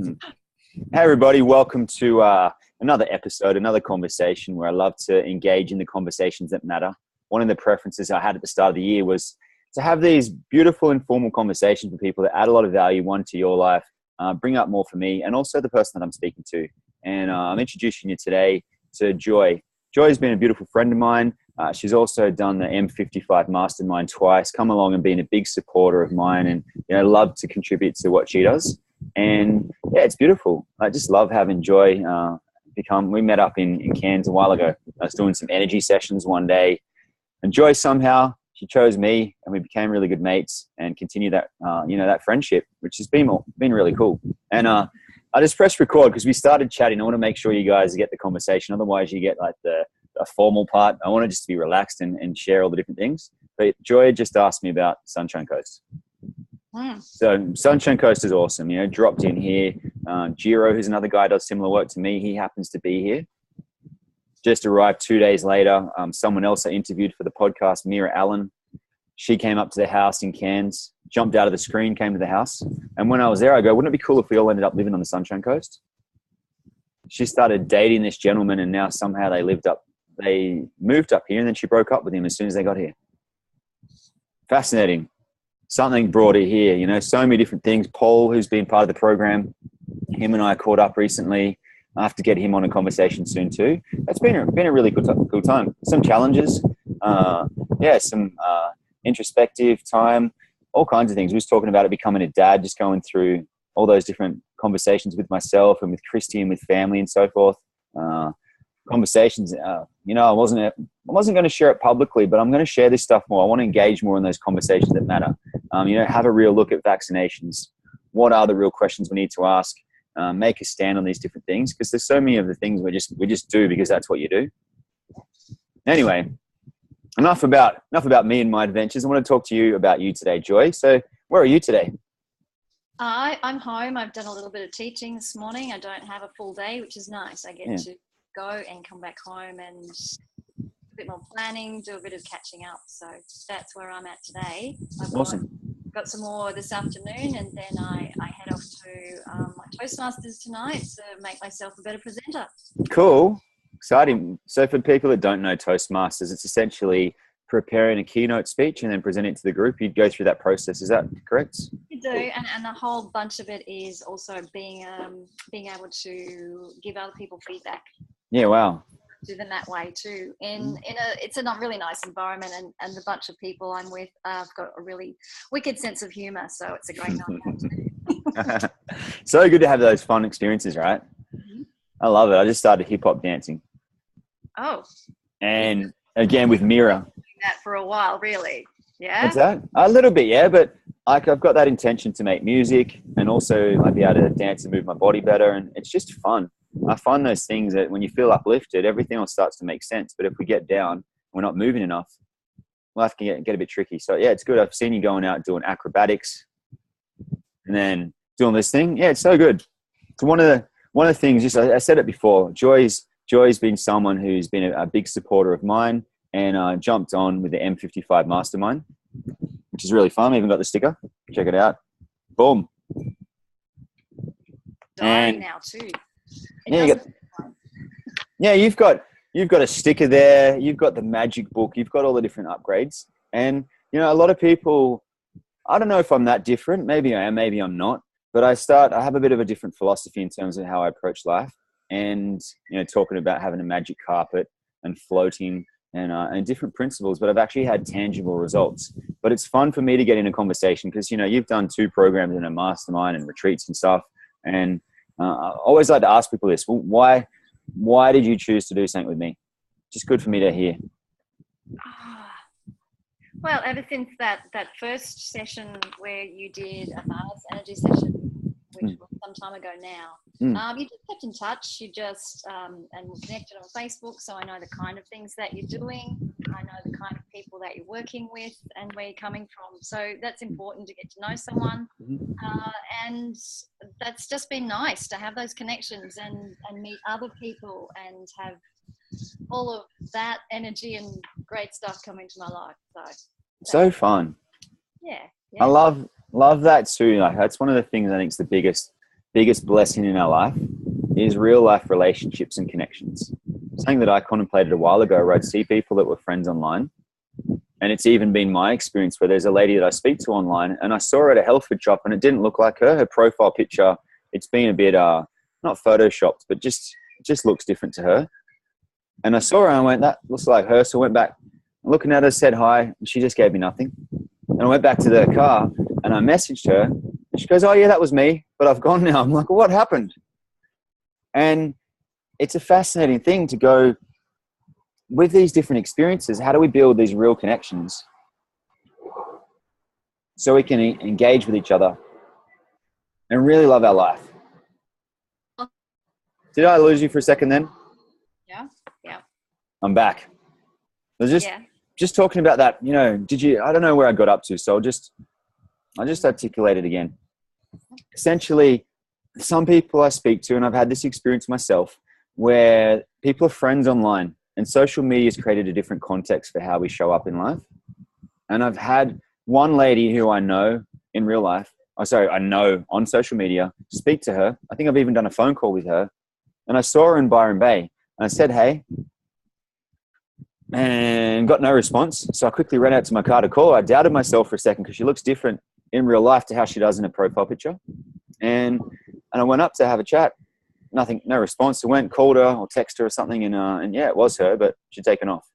Hey everybody, welcome to another episode, another conversation where I love to engage in the conversations that matter. One of the preferences I had at the start of the year was to have these beautiful informal conversations with people that add a lot of value, one, to your life, bring up more for me, and also the person that I'm speaking to. And I'm introducing you today to Joy. Joy has been a beautiful friend of mine. She's also done the M55 Mastermind twice, come along and been a big supporter of mine, and love to contribute to what she does. And yeah, it's beautiful. I just love having Joy we met up in Cairns a while ago. I was doing some energy sessions one day, and Joy somehow, she chose me, and we became really good mates and continued that, that friendship, which has been really cool. And I just pressed record because we started chatting. I want to make sure you guys get the conversation. Otherwise you get like the formal part. I want to just be relaxed and share all the different things. But Joy just asked me about Sunshine Coast. So Sunshine Coast is awesome. Dropped in here. Giro, who's another guy, does similar work to me. He happens to be here. Just arrived 2 days later. Someone else I interviewed for the podcast, Mira Allen, she came up to the house in Cairns, jumped out of the screen, came to the house. And when I was there, I go, wouldn't it be cool if we all ended up living on the Sunshine Coast? She started dating this gentleman, and now somehow they moved up here, and then she broke up with him as soon as they got here. Fascinating. Something brought her here, so many different things. Paul, who's been part of the program, him and I caught up recently. I have to get him on a conversation soon too. It's been a really good time. Some challenges, some introspective time, all kinds of things. We was talking about it becoming a dad, just going through all those different conversations with myself and with Christy and with family and so forth. Conversations, I wasn't going to share it publicly, but I'm going to share this stuff more. I want to engage more in those conversations that matter. Have a real look at vaccinations. What are the real questions we need to ask? Make a stand on these different things, because there's so many of the things we just do because that's what you do. Anyway, enough about me and my adventures. I want to talk to you about you today, Joy. So where are you today? I'm home. I've done a little bit of teaching this morning. I don't have a full day, which is nice. I get to go and come back home and a bit more planning, do a bit of catching up. So that's where I'm at today. Awesome. Got some more this afternoon, and then I head off to my Toastmasters tonight to make myself a better presenter. Cool. Exciting. So for people that don't know Toastmasters, it's essentially preparing a keynote speech and then presenting it to the group. You'd go through that process. Is that correct? You do, and a whole bunch of it is also being able to give other people feedback. Yeah, wow. Do them that way too. It's a really nice environment, and the bunch of people I'm with have got a really wicked sense of humour, so it's a great night. So good to have those fun experiences, right? Mm-hmm. I love it. I just started hip hop dancing. Oh. And again with Mira. That for a while, really. Yeah. What's that? A little bit, yeah, but I've got that intention to make music, and also I'd be able to dance and move my body better, and it's just fun. I find those things that when you feel uplifted, everything else starts to make sense. But if we get down, we're not moving enough, life can get a bit tricky. So yeah, it's good. I've seen you going out doing acrobatics and then doing this thing. Yeah, it's so good. So one of the things, just I said it before, Joy's been someone who's been a big supporter of mine, and jumped on with the M55 Mastermind, which is really fun. I even got the sticker. Check it out. Boom. Dying now too. You've got a sticker there. You've got the magic book. You've got all the different upgrades. And, a lot of people, I don't know if I'm that different. Maybe I am, maybe I'm not. But I have a bit of a different philosophy in terms of how I approach life. And, talking about having a magic carpet and floating and different principles. But I've actually had tangible results. But it's fun for me to get in a conversation because, you've done 2 programs in a mastermind and retreats and stuff. And I always like to ask people this. Well, why did you choose to do something with me? Just good for me to hear. Well, ever since that first session where you did a Mars energy session, which was some time ago now, you just kept in touch. You just and connected on Facebook, so I know the kind of things that you're doing. I know the kind of people that you're working with and where you're coming from. So that's important to get to know someone, and that's just been nice to have those connections and meet other people and have all of that energy and great stuff come into my life. So fun. Yeah. I love that too. Like, that's one of the things I think is the biggest biggest blessing in our life is real life relationships and connections. Something that I contemplated a while ago, where I'd see people that were friends online. And it's even been my experience where there's a lady that I speak to online, and I saw her at a health food shop and it didn't look like her. Her profile picture, it's been a bit, not photoshopped, but just looks different to her. And I saw her and I went, that looks like her. So I went back, looking at her, said hi, and she just gave me nothing. And I went back to the car and I messaged her and she goes, oh yeah, that was me, but I've gone now. I'm like, well, what happened? And it's a fascinating thing to go, with these different experiences, how do we build these real connections so we can engage with each other and really love our life? Did I lose you for a second then? Yeah. I'm back. I was just talking about that, I don't know where I got up to, so I'll just articulate it again. Essentially, some people I speak to, and I've had this experience myself, where people are friends online, and social media has created a different context for how we show up in life. And I've had one lady who I know in real life, I know on social media, speak to her. I think I've even done a phone call with her. And I saw her in Byron Bay. And I said, hey, and got no response. So I quickly ran out to my car to call her. I doubted myself for a second because she looks different in real life to how she does in a profile picture. And I went up to have a chat. Nothing, no response. I went, called her or texted her or something, and yeah, it was her, but she'd taken off.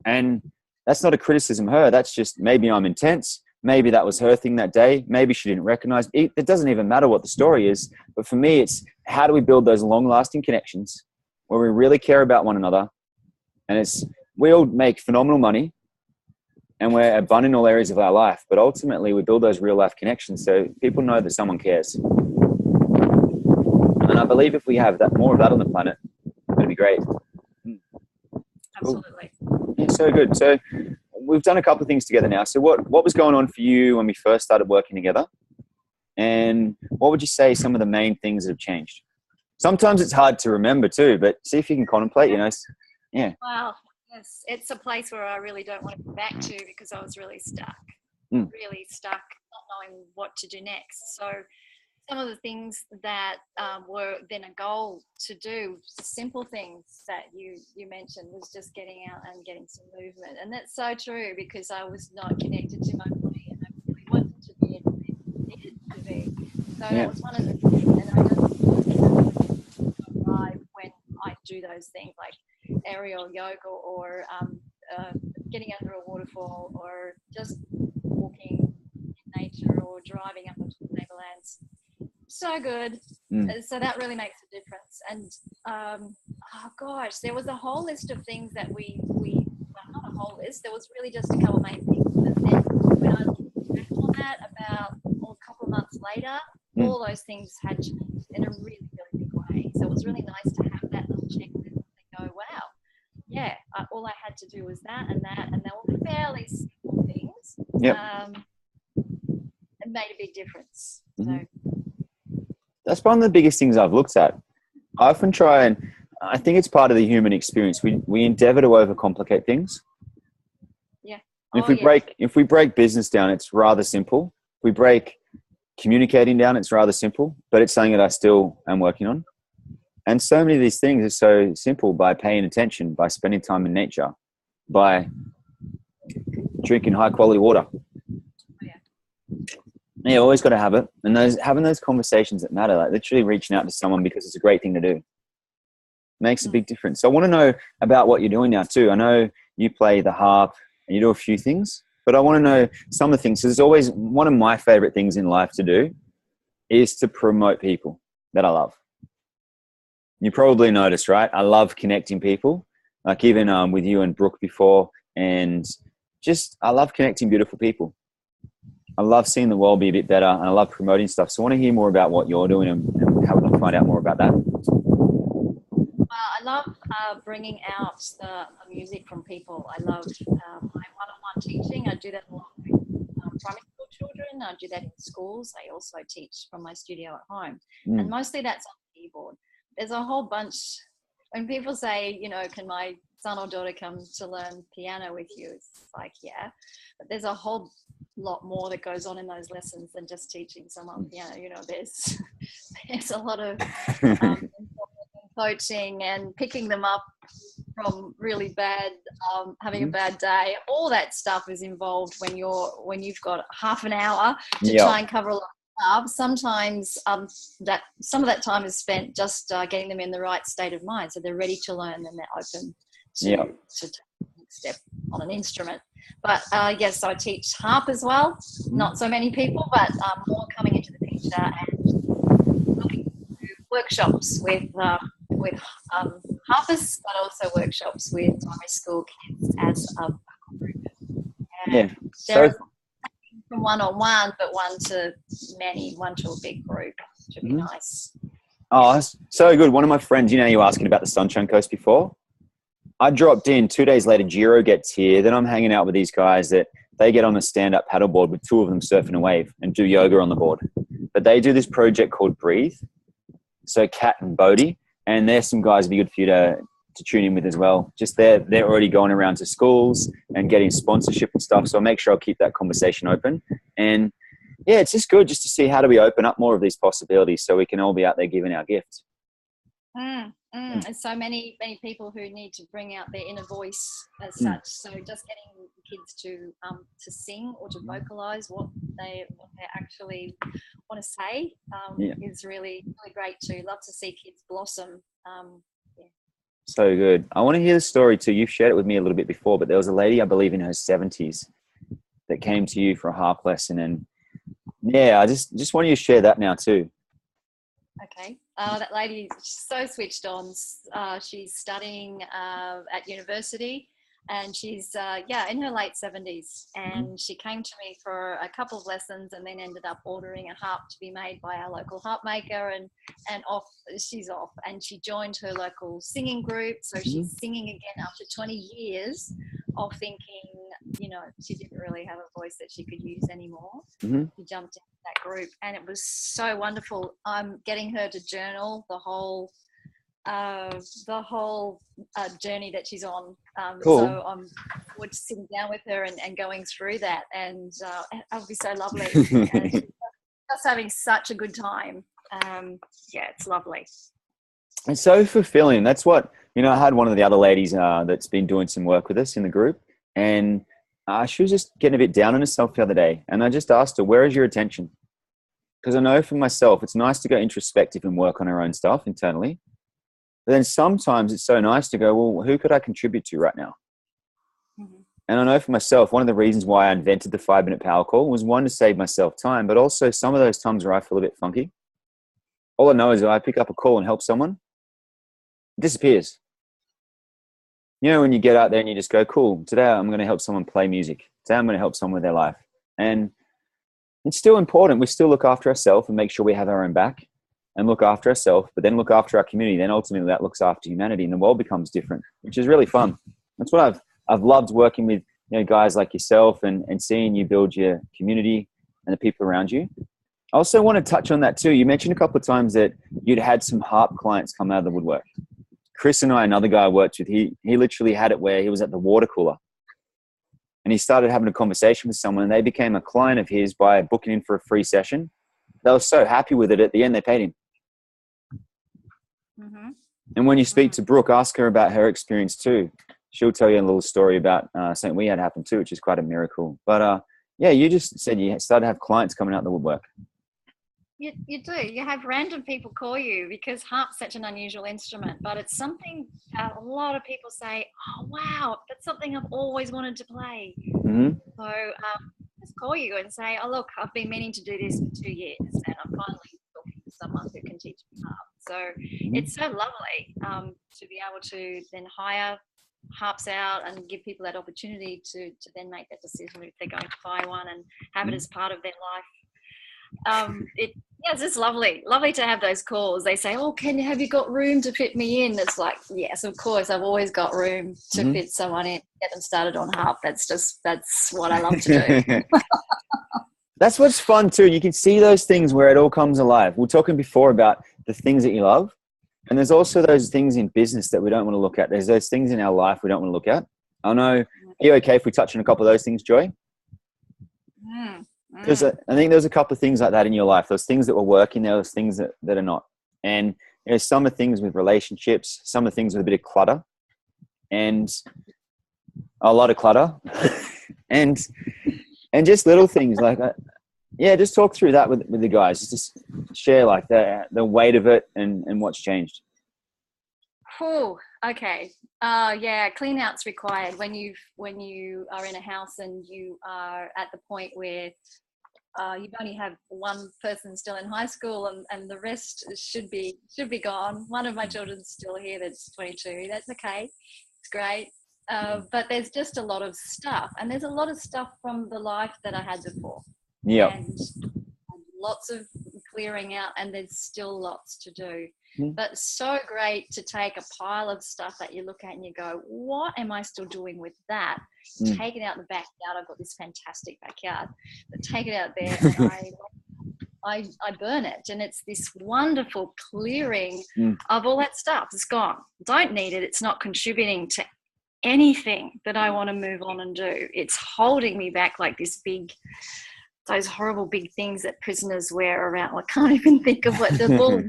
And that's not a criticism of her. That's just, maybe I'm intense. Maybe that was her thing that day. Maybe she didn't recognize it. It doesn't even matter what the story is. But for me, it's how do we build those long-lasting connections where we really care about one another, and we all make phenomenal money and we're abundant in all areas of our life, but ultimately we build those real-life connections so people know that someone cares. And I believe if we have more of that on the planet, it'd be great. Absolutely. Yeah, so good. So we've done a couple of things together now. So what was going on for you when we first started working together? And what would you say some of the main things that have changed? Sometimes it's hard to remember too, but see if you can contemplate, Yeah. Wow. Yes. It's a place where I really don't want to go back to because I was really stuck, not knowing what to do next. So some of the things that were then a goal to do, simple things that you mentioned, was just getting out and getting some movement. And that's so true because I was not connected to my body and I really wanted to be and needed to be. So that was one of the things. And I just arrive when I do those things like aerial yoga or getting under a waterfall or just walking in nature or driving up into the tablelands. So good. So that really makes a difference. And oh gosh, there was a whole list of things that we well, not a whole list, there was really just a couple of main things, but then when I look back on that about a couple of months later, all those things had changed in a really, really big way. So it was really nice to have that little checklist and go, wow, yeah, all I had to do was that, and they were fairly simple things. It made a big difference. So that's one of the biggest things I've looked at. I often try, and I think it's part of the human experience. We endeavor to overcomplicate things. Yeah. If we break business down, it's rather simple. If we break communicating down, it's rather simple, but it's something that I still am working on. And so many of these things are so simple by paying attention, by spending time in nature, by drinking high quality water. Yeah, always got to have it. And having those conversations that matter, like literally reaching out to someone because it's a great thing to do, makes a big difference. So I want to know about what you're doing now too. I know you play the harp and you do a few things, but I want to know some of the things. So there's always one of my favorite things in life to do is to promote people that I love. You probably noticed, right? I love connecting people, like even with you and Brooke before, and just I love connecting beautiful people. I love seeing the world be a bit better, and I love promoting stuff. So I want to hear more about what you're doing and how we can find out more about that. I love bringing out the music from people. I love my one-on-one teaching. I do that a lot with primary school children. I do that in schools. I also teach from my studio at home. And mostly that's on the keyboard. There's a whole bunch. When people say, can my son or daughter come to learn piano with you? It's like, yeah. But there's a whole lot more that goes on in those lessons than just teaching someone. There's a lot of coaching and picking them up from really bad, having a bad day. All that stuff is involved when you've got half an hour to try and cover a lot of stuff. Sometimes some of that time is spent just getting them in the right state of mind, so they're ready to learn and they're open to take the next step on an instrument. But yes, so I teach harp as well. Not so many people, but more coming into the picture, and looking to workshops with harpists, but also workshops with primary school kids as a group. So from one-on-one, but one to many, one to a big group, which would be nice. Oh, that's so good. One of my friends, you were asking about the Sunshine Coast before. I dropped in 2 days later. Giro gets here. Then I'm hanging out with these guys that they get on a stand-up paddleboard with two of them surfing a wave and do yoga on the board. But they do this project called Breathe. So Kat and Bodhi, and there's some guys would be good for you to tune in with as well. Just they're already going around to schools and getting sponsorship and stuff. So I'll make sure I'll keep that conversation open. And yeah, it's just good just to see how do we open up more of these possibilities so we can all be out there giving our gift. And so many people who need to bring out their inner voice as such. So just getting kids to sing or to vocalize what they actually want to say is really, really great too. Love to see kids blossom. So good. I want to hear the story too. You've shared it with me a little bit before, but there was a lady, I believe in her 70s, that came to you for a harp lesson. And I just want you to share that now too. Okay. That lady is so switched on. She's studying at university, and she's in her late 70s. And she came to me for a couple of lessons, and then ended up ordering a harp to be made by our local harp maker. And she's off, and she joined her local singing group. So she's singing again after 20 years of thinking, she didn't really have a voice that she could use anymore. She jumped into that group, and it was so wonderful. I'm getting her to journal the whole journey that she's on. Cool. So I'm forward to sitting down with her and going through that, and it'll be so lovely. And she's just having such a good time. It's lovely. It's so fulfilling. That's what, I had one of the other ladies that's been doing some work with us in the group, and she was just getting a bit down on herself the other day. And I just asked her, where is your attention? Because I know for myself, it's nice to go introspective and work on our own stuff internally. But then sometimes it's so nice to go, well, who could I contribute to right now? And I know for myself, one of the reasons why I invented the 5-minute power call was, one, to save myself time, but also some of those times where I feel a bit funky. All I know is if I pick up a call and help someone, it disappears. When you get out there and you just go, cool, today I'm going to help someone play music. Today I'm going to help someone with their life. And it's still important. We still look after ourselves and make sure we have our own back and look after ourselves, but then look after our community. Then ultimately that looks after humanity, and the world becomes different, which is really fun. That's what I've loved working with guys like yourself and seeing you build your community and the people around you. I also want to touch on that too. You mentioned a couple of times that you'd had some harp clients come out of the woodwork. Chris and I, another guy I worked with, he literally had it where he was at the water cooler and he started having a conversation with someone, and they became a client of his by booking in for a free session. They were so happy with it. At the end, they paid him. And when you speak to Brooke, ask her about her experience too. She'll tell you a little story about something we had happen too, which is quite a miracle. But you just said you started to have clients coming out the woodwork. You do. You have random people call you because harp's such an unusual instrument, but it's something a lot of people say, oh, wow, that's something I've always wanted to play. So just call you and say, oh, look, I've been meaning to do this for 2 years, and I'm finally talking to someone who can teach me harp. So it's so lovely to be able to then hire harps out and give people that opportunity to then make that decision if they're going to buy one and have it as part of their life. It's just lovely to have those calls. They say, oh, have you got room to fit me in? It's like, yes, of course, I've always got room to fit someone in, get them started on harp. That's what I love to do. That's what's fun too. You can see those things where it all comes alive. We were talking before about the things that you love, and there's also those things in business that we don't want to look at. There's those things in our life we don't want to look at. I know. Are you okay if we touch on a couple of those things, Joy? Because I think there's a couple of things like that in your life. Those things that were working, there was things that are not. And some of things with relationships, some of the things with a bit of clutter, and a lot of clutter, and just little things like that. Yeah, just talk through that with the guys. Just share like the weight of it and what's changed. Oh, okay. Yeah, clean out's required when you are in a house and you are at the point where you only have one person still in high school and the rest should be gone. One of my children's still here that's 22. That's okay. It's great. But there's just a lot of stuff, and there's a lot of stuff from the life that I had before. Yeah. And lots of clearing out, and there's still lots to do. But so great to take a pile of stuff that you look at and you go, what am I still doing with that? Take it out in the backyard. I've got this fantastic backyard. But take it out there and I burn it. And it's this wonderful clearing of all that stuff. It's gone. Don't need it. It's not contributing to anything that I want to move on and do. It's holding me back like those horrible big things that prisoners wear around. I can't even think of what the ball.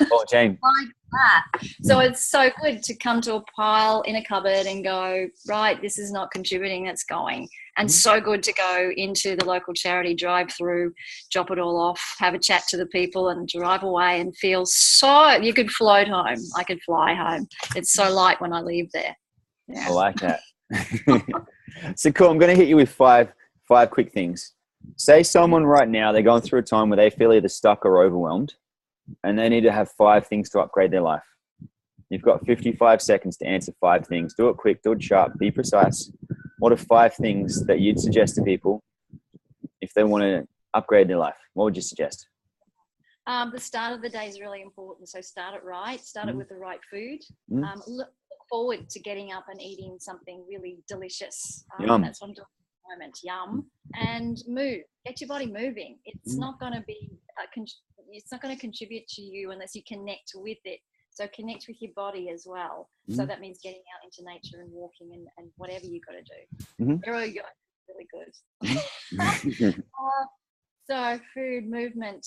Ball chain. Like that. So it's so good to come to a pile in a cupboard and go, right, this is not contributing, that's going. And so good to go into the local charity, drive through, drop it all off, have a chat to the people and drive away and feel you could float home. I could fly home. It's so light when I leave there. Yeah. I like that. So cool. I'm going to hit you with five quick things. Say someone right now, they're going through a time where they feel either stuck or overwhelmed, and they need to have 5 things to upgrade their life. You've got 55 seconds to answer 5 things. Do it quick, do it sharp, be precise. What are 5 things that you'd suggest to people if they want to upgrade their life? What would you suggest? The start of the day is really important. So start it right. Start it with the right food. Look forward to getting up and eating something really delicious. Yum. That's what I'm doing at the moment. Yum. And move. Get your body moving. It's not going to be it's not going to contribute to you unless you connect with it. So connect with your body as well. So that means getting out into nature and walking and whatever you got to do. Really good. So food, movement.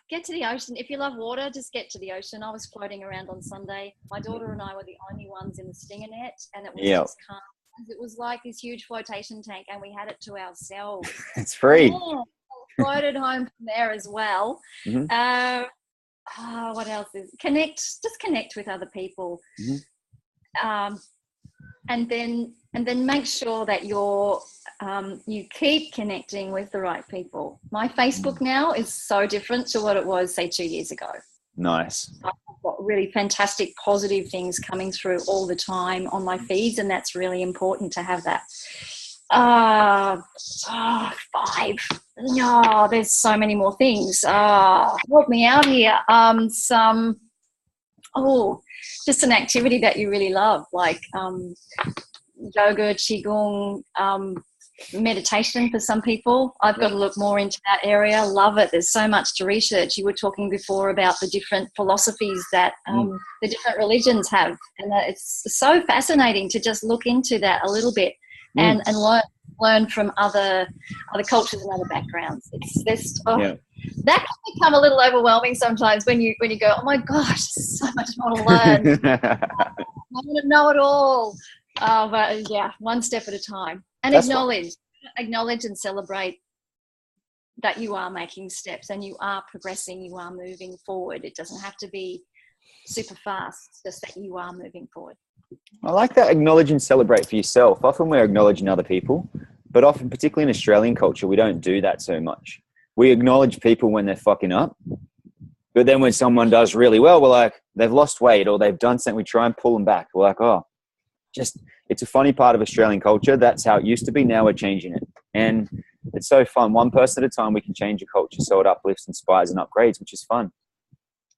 Get to the ocean. If you love water, just get to the ocean. I was floating around on Sunday. My daughter and I were the only ones in the stinger net, and it was just calm. It was like this huge flotation tank, and we had it to ourselves. It's free. Floated home from there as well. What else is connect with other people, and then make sure that you keep connecting with the right people. My Facebook now is so different to what it was, say, 2 years ago. Nice. I've got really fantastic positive things coming through all the time on my feeds, and that's really important to have that. 5. No, there's so many more things. Help me out here. Just an activity that you really love, like yoga, qigong, meditation for some people. I've got to look more into that area. Love it. There's so much to research. You were talking before about the different philosophies that the different religions have, and it's so fascinating to just look into that a little bit and learn from other cultures and other backgrounds. That can become a little overwhelming sometimes when you go, oh my gosh, there's so much more to learn. I want to know it all. But yeah, one step at a time. And acknowledge and celebrate that you are making steps and you are progressing, you are moving forward. It doesn't have to be super fast, it's just that you are moving forward. I like that. Acknowledge and celebrate for yourself. Often we're acknowledging other people, but often, particularly in Australian culture, we don't do that so much. We acknowledge people when they're fucking up, but then when someone does really well, we're like, they've lost weight or they've done something, we try and pull them back. We're like, it's a funny part of Australian culture. That's how it used to be. Now we're changing it. And it's so fun. One person at a time, we can change a culture so it uplifts, inspires, and upgrades, which is fun.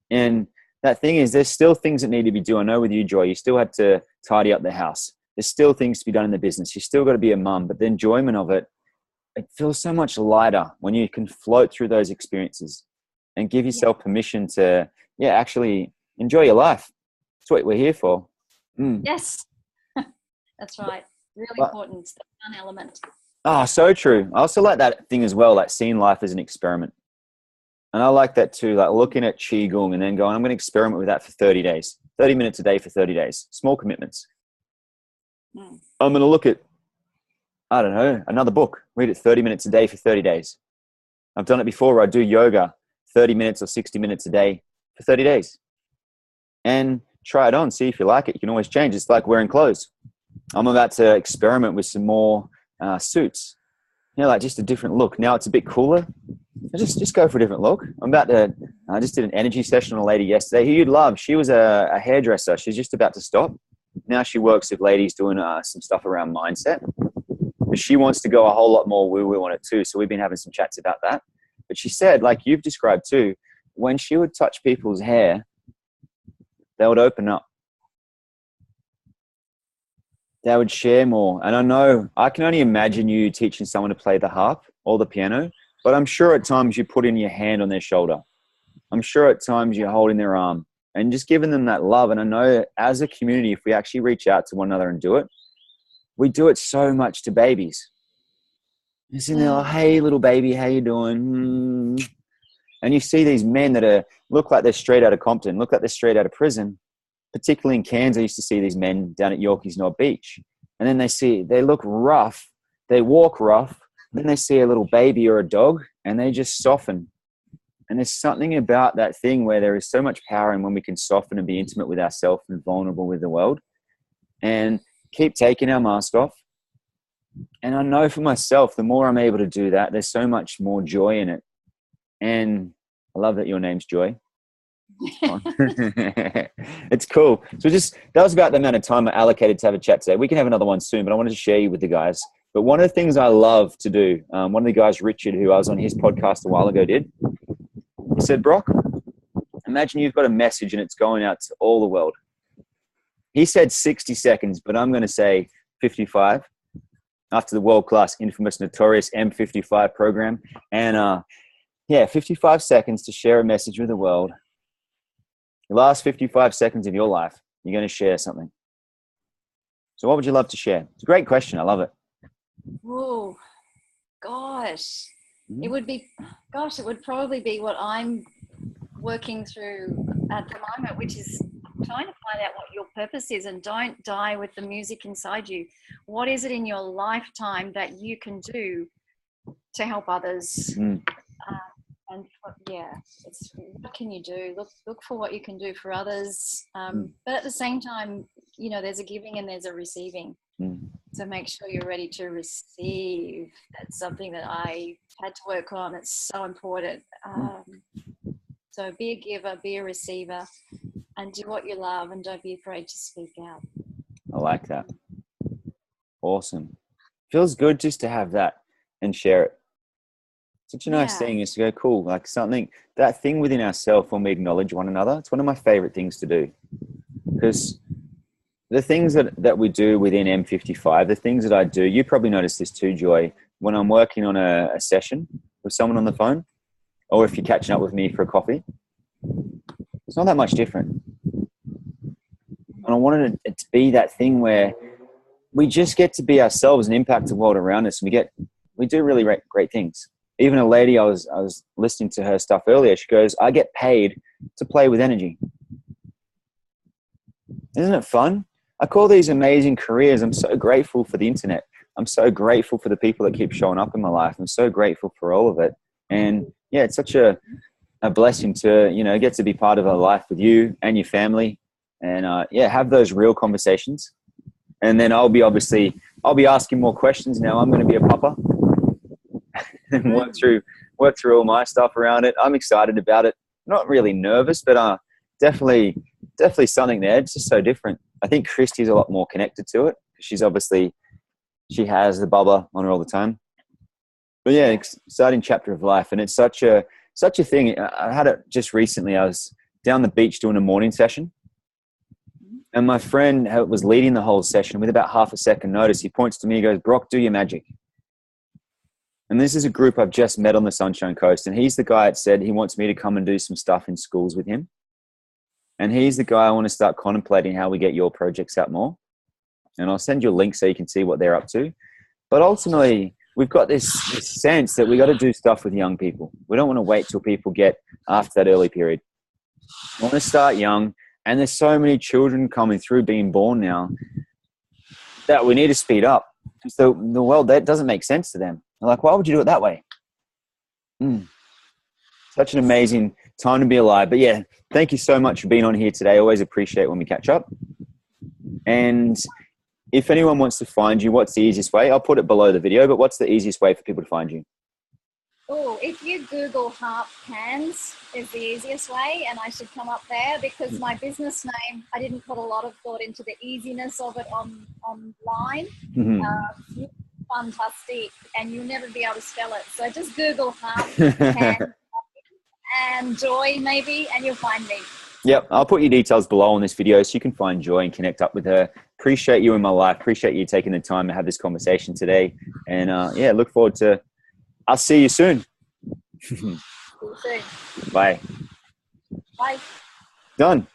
And that thing is, there's still things that need to be done. I know with you, Joy, you still had to tidy up the house. There's still things to be done in the business. You still got to be a mum, but the enjoyment of it feels so much lighter when you can float through those experiences and give yourself permission to, actually enjoy your life. That's what we're here for. Yes, that's right. Really important. It's the fun element. Oh, so true. I also like that thing as well, like seeing life as an experiment. And I like that too, like looking at Qigong and then going, I'm going to experiment with that for 30 days, 30 minutes a day for 30 days, small commitments. Mm. I'm going to look at, I don't know, another book, read it 30 minutes a day for 30 days. I've done it before where I do yoga 30 minutes or 60 minutes a day for 30 days. And try it on, see if you like it. You can always change. It's like wearing clothes. I'm about to experiment with some more suits. You know, like just a different look. Now it's a bit cooler. Just go for a different look. I just did an energy session on a lady yesterday who you'd love. She was a hairdresser. She's just about to stop. Now she works with ladies doing some stuff around mindset. But she wants to go a whole lot more woo-woo on it too. So we've been having some chats about that. But she said, like you've described too, when she would touch people's hair, they would open up. They would share more. And I know, I can only imagine you teaching someone to play the harp or the piano, but I'm sure at times you put in your hand on their shoulder. I'm sure at times you're holding their arm and just giving them that love. And I know as a community, if we actually reach out to one another and do it, we do it so much to babies. You're sitting there like, hey, little baby, how you doing? And you see these men that look like they're straight out of Compton, look like they're straight out of prison. Particularly in Cairns, I used to see these men down at Yorkeys Knob Beach. And then they look rough, they walk rough, then they see a little baby or a dog and they just soften. And there's something about that thing where there is so much power in when we can soften and be intimate with ourselves and vulnerable with the world and keep taking our mask off. And I know for myself, the more I'm able to do that, there's so much more joy in it. And I love that your name's Joy. It's cool. So that was about the amount of time I allocated to have a chat today. We can have another one soon, but I wanted to share you with the guys. But one of the things I love to do, one of the guys, Richard, who I was on his podcast a while ago, did. He said, Brock, imagine you've got a message and it's going out to all the world. He said 60 seconds, but I'm going to say 55 after the world-class, infamous, notorious M55 program. And 55 seconds to share a message with the world. The last 55 seconds of your life, you're going to share something. So what would you love to share? It's a great question. I love it. Oh, gosh. It would probably be what I'm working through at the moment, which is trying to find out what your purpose is and don't die with the music inside you. What is it in your lifetime that you can do to help others? It's what can you do? Look for what you can do for others. But at the same time, there's a giving and there's a receiving. So make sure you're ready to receive. That's something that I had to work on. It's so important. So be a giver, be a receiver, and do what you love, and don't be afraid to speak out. I like that. Awesome. Feels good just to have that and share it. Such a nice thing is to go, cool, like that thing within ourselves when we acknowledge one another. It's one of my favorite things to do, because the things that we do within M55, the things that I do, you probably notice this too, Joy, when I'm working on a session with someone on the phone, or if you're catching up with me for a coffee, it's not that much different. And I wanted it to be that thing where we just get to be ourselves and impact the world around us. And we do really great things. Even a lady, I was listening to her stuff earlier. She goes, I get paid to play with energy. Isn't it fun? I call these amazing careers. I'm so grateful for the internet. I'm so grateful for the people that keep showing up in my life. I'm so grateful for all of it. And yeah, it's such a blessing to, get to be part of a life with you and your family and have those real conversations. And then I'll be asking more questions now. I'm going to be a papa and work through all my stuff around it. I'm excited about it. Not really nervous, but definitely something there. It's just so different. I think Christy's a lot more connected to it. She has the bubba on her all the time. But yeah, exciting chapter of life. And it's such a thing. I had it just recently. I was down the beach doing a morning session. And my friend was leading the whole session with about half a second notice. He points to me, he goes, Brock, do your magic. And this is a group I've just met on the Sunshine Coast. And he's the guy that said he wants me to come and do some stuff in schools with him. And he's the guy I want to start contemplating how we get your projects out more. And I'll send you a link so you can see what they're up to. But ultimately, we've got this sense that we got to do stuff with young people. We don't want to wait till people get after that early period. We want to start young, and there's so many children coming through being born now that we need to speed up. So the world, that doesn't make sense to them. They're like, why would you do it that way? Such an amazing time to be alive. But yeah, thank you so much for being on here today. I always appreciate when we catch up. And if anyone wants to find you, what's the easiest way? I'll put it below the video, but what's the easiest way for people to find you? Oh, if you Google Harp Cans is the easiest way, and I should come up there, because my business name, I didn't put a lot of thought into the easiness of it online. It's fantastic, and you'll never be able to spell it. So just Google Harp Cans and Joy maybe, and you'll find me. Yep, I'll put your details below on this video so you can find Joy and connect up with her. Appreciate you in my life. Appreciate you taking the time to have this conversation today. And yeah, look forward to, I'll see you soon. See you soon. Bye. Bye. Done.